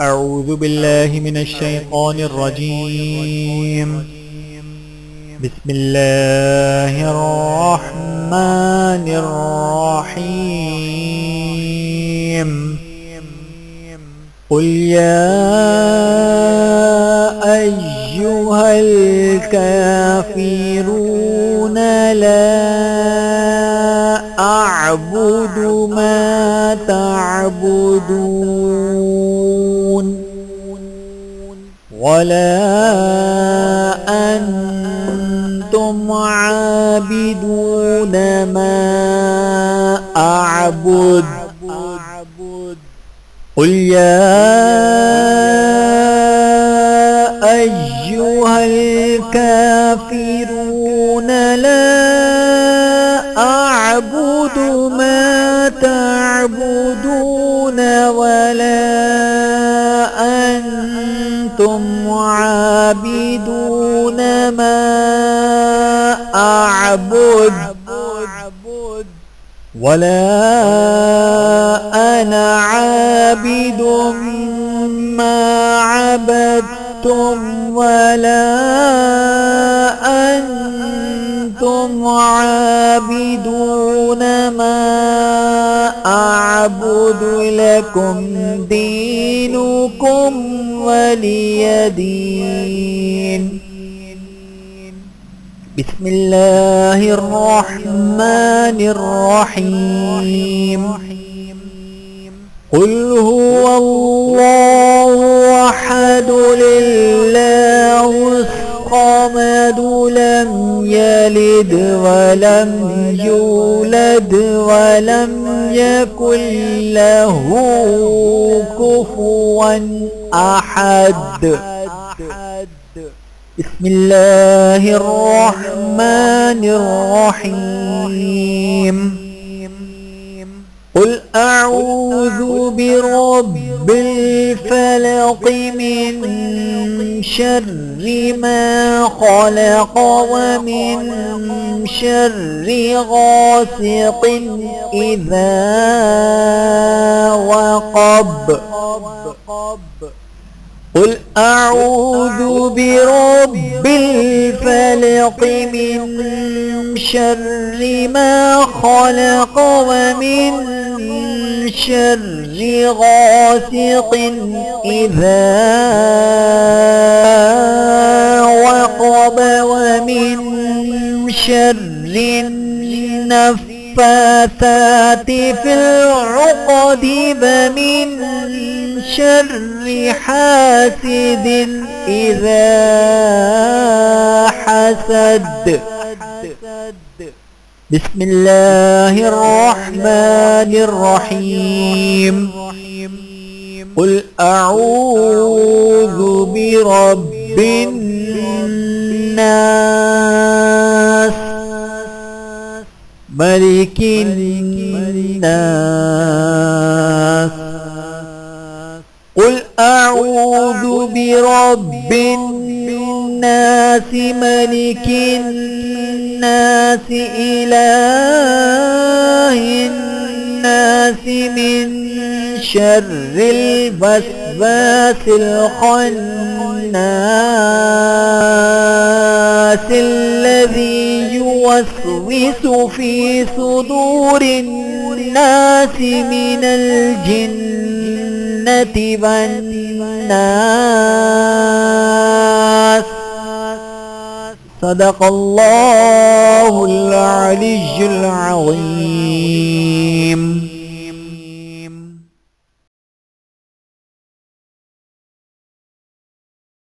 أعوذ بالله من الشيطان الرجيم. بسم الله الرحمن الرحيم. قل يا أيها الكافرون لا أعبد ما تعبدون ولا أنتم عابدون ما أعبد. قل يا أيها الكافرون لا أعبد ما تعبدون ولا أنتم عابدون ما أعبد ولا أنا عابد ما عبدتم ولا أنتم عابدون ما أعبد. لكم دينكم ولي دين. بسم الله الرحمن الرحيم. قل هو الله أحد الله الصمد لم يلد ولم يولد ولم يكن له كفوا أحد. بسم الله الرحمن الرحيم. قل أعوذ برب الفلق من شر ما خلق ومن شر غاسق إذا وقب. قل أعوذ برب الفلق من شر ما خلق ومن شر غاسق إذا وقب ومن شر النفاثات في العقد ومن شر حاسد إذا حسد. بسم الله الرحمن الرحيم. قل أعوذ برب الناس ملك الناس. قل أعوذ برب الناس ملك الناس إله الناس من شر الوسواس الخناس الذي يوسوس في صدور الناس من الجنة والناس. صدق الله العلي العظيم.